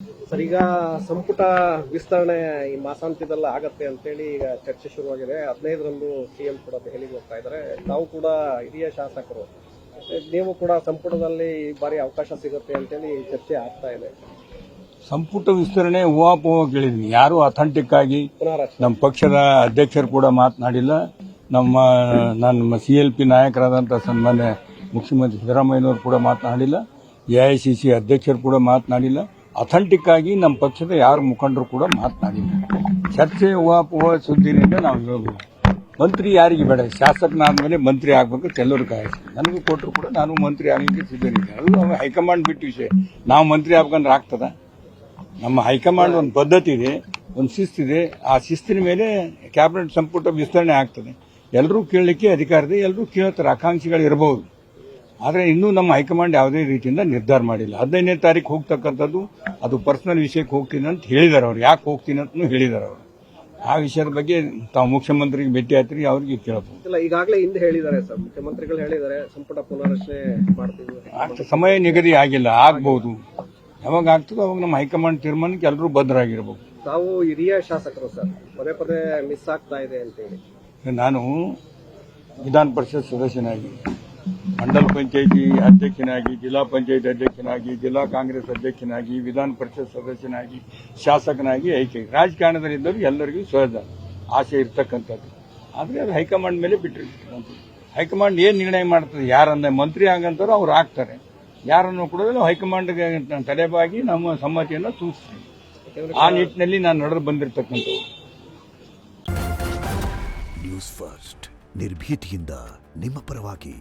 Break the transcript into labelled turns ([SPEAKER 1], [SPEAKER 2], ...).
[SPEAKER 1] Sir, ಈಗ ಸಂಪುಟ ವಿಸ್ತರಣೆ ಈ ಮಾಸಾಂತ್ಯದಲ್ಲ ಆಗತ್ತೆ ಅಂತೇಳಿ ಈಗ ಚರ್ಚೆ ಶುರುವಾಗಿದೆ. 15ರಂದು ಸಿಎಂ ಕೂಡ ದೆಹಲಿಗೆ ಹೋಗ್ತಾ ಇದ್ದಾರೆ. ತಾವು ಕೂಡ ಹಿರಿಯ ಶಾಸಕರು, ನೀವು ಕೂಡ ಸಂಪುಟದಲ್ಲಿ ಈ ಬಾರಿ ಅವಕಾಶ ಸಿಗುತ್ತೆ ಅಂತೇಳಿ ಚರ್ಚೆ ಆಗ್ತಾ ಇದೆ.
[SPEAKER 2] ಸಂಪುಟ ವಿಸ್ತರಣೆ ಊಹಾಪೋಹ ಕೇಳಿದ್ದೀನಿ. ಯಾರು ಅಥೆಂಟಿಕ್ ಆಗಿ ನಮ್ಮ ಪಕ್ಷದ ಅಧ್ಯಕ್ಷರು ಕೂಡ ಮಾತನಾಡಿಲ್ಲ. ನಮ್ಮ CLP ನಾಯಕರಾದಂಥ ಸನ್ಮಾನ್ಯ ಮುಖ್ಯಮಂತ್ರಿ ಸಿದ್ದರಾಮಯ್ಯನವರು ಕೂಡ ಮಾತನಾಡಿಲ್ಲ. AICC ಅಧ್ಯಕ್ಷರು ಕೂಡ ಮಾತನಾಡಿಲ್ಲ. ಅಥೆಂಟಿಕ್ ಆಗಿ ನಮ್ಮ ಪಕ್ಷದ ಯಾರು ಮುಖಂಡರು ಕೂಡ ಮಾತನಾಡಿಲ್ಲ. ಚರ್ಚೆ ಊಹಾಪೋಹ ಸುದ್ದಿನಿಂದ ನಾವು ಹೇಳ್ಬೋದು. ಮಂತ್ರಿ ಯಾರಿಗೆ ಬೇಡ, ಶಾಸಕನಾದ್ಮೇಲೆ ಮಂತ್ರಿ ಆಗ್ಬೇಕು ಎಲ್ಲರೂ ಕಾಯಿಸಿ. ನನಗೂ ಕೊಟ್ಟರು ಕೂಡ ನಾನು ಮಂತ್ರಿ ಆಗಲಿಕ್ಕೆ ಸಿದ್ಧನಿದ್ದೆ. ಅದು ಹೈಕಮಾಂಡ್ ಬಿಟ್ಟು ವಿಷಯ. ನಾವು ಮಂತ್ರಿ ಆಗ್ಬೇಕಂದ್ರೆ ಆಗ್ತದ? ನಮ್ಮ ಹೈಕಮಾಂಡ್ ಒಂದು ಪದ್ಧತಿ ಇದೆ, ಒಂದು ಶಿಸ್ತಿದೆ. ಆ ಶಿಸ್ತಿನ ಮೇಲೆ ಕ್ಯಾಬಿನೆಟ್ ಸಂಪುಟ ವಿಸ್ತರಣೆ ಆಗ್ತದೆ. ಎಲ್ಲರೂ ಕೇಳಲಿಕ್ಕೆ ಅಧಿಕಾರ ಇದೆ, ಎಲ್ಲರೂ ಕೇಳ್ತಾರೆ, ಆಕಾಂಕ್ಷಿಗಳು ಇರಬಹುದು. ಆದರೆ ಇನ್ನೂ ನಮ್ಮ ಹೈಕಮಾಂಡ್ ಯಾವುದೇ ರೀತಿಯಿಂದ ನಿರ್ಧಾರ ಮಾಡಿಲ್ಲ. 15ನೇ ತಾರೀಕು ಹೋಗ್ತಕ್ಕಂಥದ್ದು ಅದು ಪರ್ಸನಲ್ ವಿಷಯಕ್ಕೆ ಹೋಗ್ತೀನಿ ಅಂತ ಹೇಳಿದ್ದಾರೆ ಅವರು. ಯಾಕೆ ಹೋಗ್ತೀನಿ ಅಂತಲೂ ಹೇಳಿದ್ದಾರೆ ಅವರು. ಆ ವಿಷಯದ ಬಗ್ಗೆ ತಾವು ಮುಖ್ಯಮಂತ್ರಿಗೆ ಭೇಟಿ ಆಯ್ತೀರಿ, ಅವ್ರಿಗೆ ಕೇಳಬಹುದು.
[SPEAKER 1] ಇಲ್ಲ, ಈಗಾಗಲೇ ಹಿಂದೆ ಹೇಳಿದ್ದಾರೆ ಸರ್, ಮುಖ್ಯಮಂತ್ರಿಗಳು ಹೇಳಿದ್ದಾರೆ ಸಂಪುಟ ಪುನರ್ರಚನೆ ಮಾಡ್ತೀವಿ.
[SPEAKER 2] ಸಮಯ ನಿಗದಿ ಆಗಿಲ್ಲ, ಆಗ್ಬಹುದು. ಯಾವಾಗ ಆಗ್ತದೋ ಅವಾಗ ನಮ್ಮ ಹೈಕಮಾಂಡ್ ತೀರ್ಮಾನಕ್ಕೆ ಎಲ್ಲರೂ ಬದ್ಧರಾಗಿರ್ಬೇಕು.
[SPEAKER 1] ತಾವು ಹಿರಿಯ ಶಾಸಕರು ಸರ್, ಪದೇ ಪದೇ ಮಿಸ್ ಆಗ್ತಾ ಇದೆ ಅಂತೇಳಿ.
[SPEAKER 2] ನಾನು ವಿಧಾನ ಪರಿಷತ್ ಸದಸ್ಯನಾಗಿ, ಮಂಡಲ ಪಂಚಾಯಿತಿ ಅಧ್ಯಕ್ಷನಾಗಿ, ಜಿಲ್ಲಾ ಪಂಚಾಯಿತಿ ಅಧ್ಯಕ್ಷನಾಗಿ, ಜಿಲ್ಲಾ ಕಾಂಗ್ರೆಸ್ ಅಧ್ಯಕ್ಷನಾಗಿ, ವಿಧಾನ ಪರಿಷತ್ ಸದಸ್ಯನಾಗಿ, ಶಾಸಕನಾಗಿ ಆಯ್ಕೆ. ರಾಜಕಾರಣದಲ್ಲಿದ್ದವರು ಎಲ್ಲರಿಗೂ ಸಹಜ ಆಸೆ ಇರ್ತಕ್ಕಂಥದ್ದು. ಆದರೆ ಅದು ಹೈಕಮಾಂಡ್ ಮೇಲೆ ಬಿಟ್ಟಿರ್ತಾರೆ. ಹೈಕಮಾಂಡ್ ಏನು ನಿರ್ಣಯ ಮಾಡ್ತದೆ, ಯಾರನ್ನ ಮಂತ್ರಿ ಆಗಂತಾರೋ ಅವ್ರು ಆಗ್ತಾರೆ, ಯಾರನ್ನು ಕೂಡ ಹೈಕಮಾಂಡ್ಗೆ ತಲೆಬಾಗಿ ನಮ್ಮ ಸಮ್ಮತಿಯನ್ನು ಸೂಚಿಸ್ತೀವಿ. ಆ ನಿಟ್ಟಿನಲ್ಲಿ ನಾನು ನಡೆದು ಬಂದಿರತಕ್ಕಂಥದ್ದು.
[SPEAKER 3] ನ್ಯೂಸ್ ಫಸ್ಟ್, ನಿರ್ಭೀತಿಯಿಂದ ನಿಮ್ಮ ಪರವಾಗಿ.